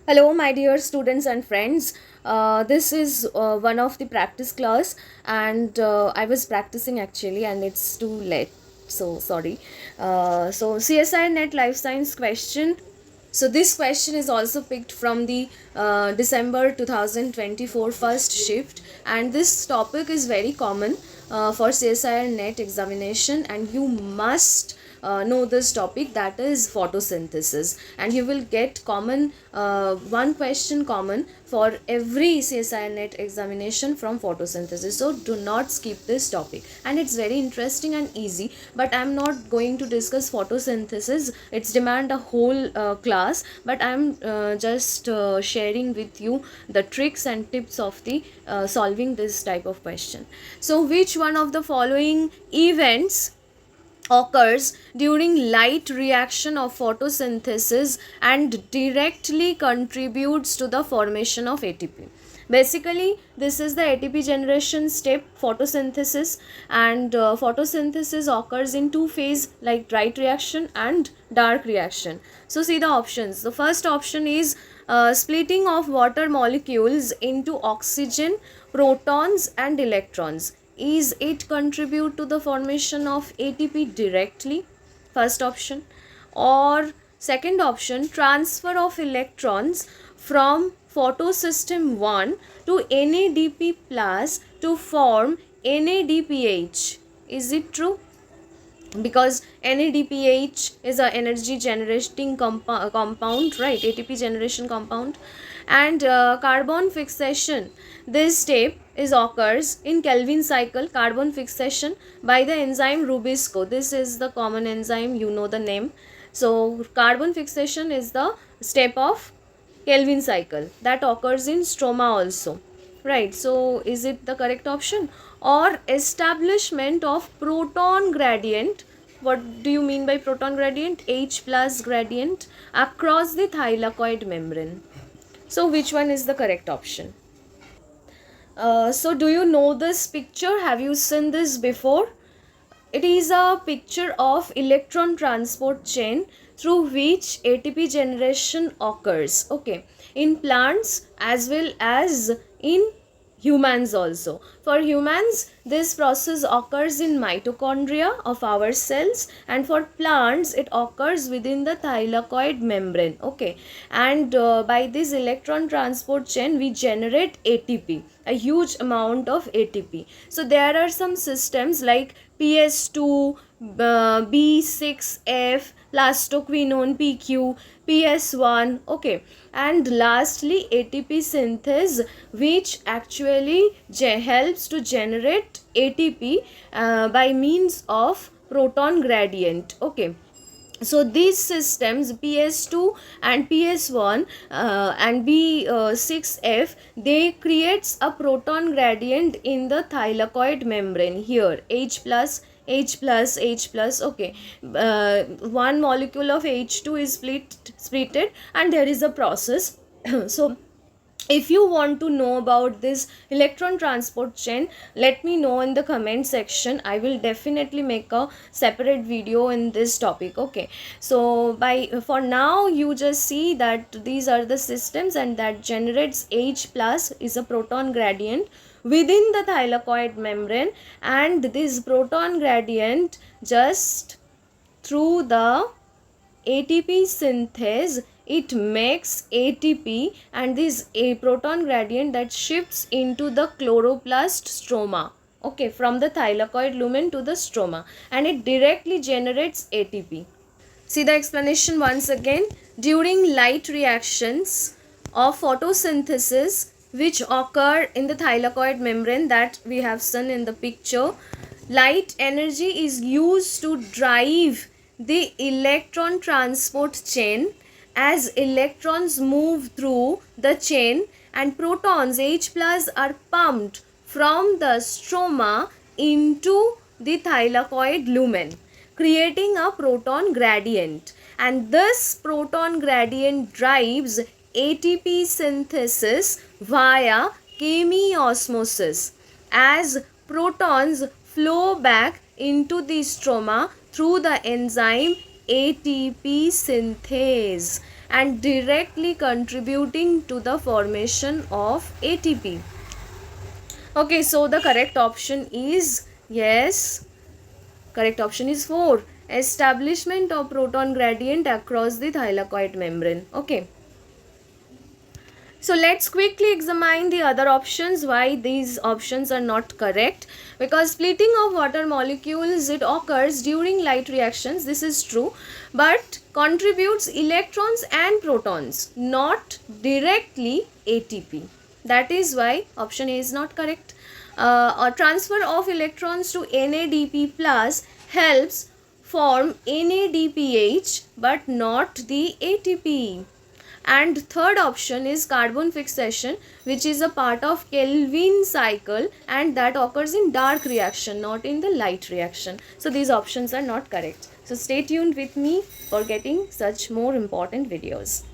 Hello, my dear students and friends. This is one of the practice class, and I was practicing actually, and it's too late. So sorry. So CSIR-NET Life Science question. So this question is also picked from the December 2024 first shift, and this topic is very common for CSIR-NET examination, and you must know this topic, that is photosynthesis, and you will get common one question common for every CSIR-NET examination from photosynthesis. So do not skip this topic, and it's very interesting and easy, but I'm not going to discuss photosynthesis. It's demand a whole class, but I'm just sharing with you the tricks and tips of the solving this type of question. So which one of the following events occurs during light reaction of photosynthesis and directly contributes to the formation of ATP? Basically, this is the ATP generation step, photosynthesis, and photosynthesis occurs in two phases, like bright reaction and dark reaction. So see the options. The first option is splitting of water molecules into oxygen, protons and electrons. Is it contribute to the formation of ATP directly? First option. Or second option, transfer of electrons from photosystem 1 to NADP plus to form NADPH. Is it true? Because NADPH is a energy generating compound, right? ATP generation compound. And carbon fixation, this step is occurs in Kelvin cycle, carbon fixation by the enzyme Rubisco. This is the common enzyme, you know the name. So carbon fixation is the step of Kelvin cycle that occurs in stroma also, right? So is it the correct option? Or establishment of proton gradient. What do you mean by proton gradient? H plus gradient across the thylakoid membrane. So which one is the correct option? So do you know this picture? Have you seen this before? It is a picture of electron transport chain through which ATP generation occurs, okay, in plants as well as in humans also. For humans, this process occurs in mitochondria of our cells, and for plants it occurs within the thylakoid membrane, okay. And by this electron transport chain we generate ATP, a huge amount of ATP. So there are some systems like PS2, B6F, plastoquinone PQ, PS1, okay. And lastly, ATP synthase, which actually helps to generate ATP by means of proton gradient, okay. So these systems PS2 and PS1 and B6F, they creates a proton gradient in the thylakoid membrane here, H plus H plus H plus, okay. One molecule of H2 is splitted and there is a process. So if you want to know about this electron transport chain, let me know in the comment section. I will definitely make a separate video in this topic, okay. So for now you just see that these are the systems, and that generates H plus is a proton gradient within the thylakoid membrane, and this proton gradient just through the ATP synthase, it makes ATP, and this a proton gradient that shifts into the chloroplast stroma, okay, from the thylakoid lumen to the stroma, and it directly generates ATP. See the explanation once again. During light reactions of photosynthesis which occur in the thylakoid membrane that we have seen in the picture, light energy is used to drive the electron transport chain. As electrons move through the chain and protons H plus are pumped from the stroma into the thylakoid lumen, creating a proton gradient, and this proton gradient drives ATP synthesis via chemiosmosis as protons flow back into the stroma through the enzyme ATP synthase and directly contributing to the formation of ATP. Okay, so the correct option is yes. Correct option is 4. Establishment of proton gradient across the thylakoid membrane. Okay. So let's quickly examine the other options, why these options are not correct. Because splitting of water molecules, it occurs during light reactions, this is true, but contributes electrons and protons, not directly ATP. That is why option A is not correct. A transfer of electrons to NADP plus helps form NADPH but not the ATP. And third option is carbon fixation, which is a part of Kelvin cycle and that occurs in dark reaction, not in the light reaction. So these options are not correct. So stay tuned with me for getting such more important videos.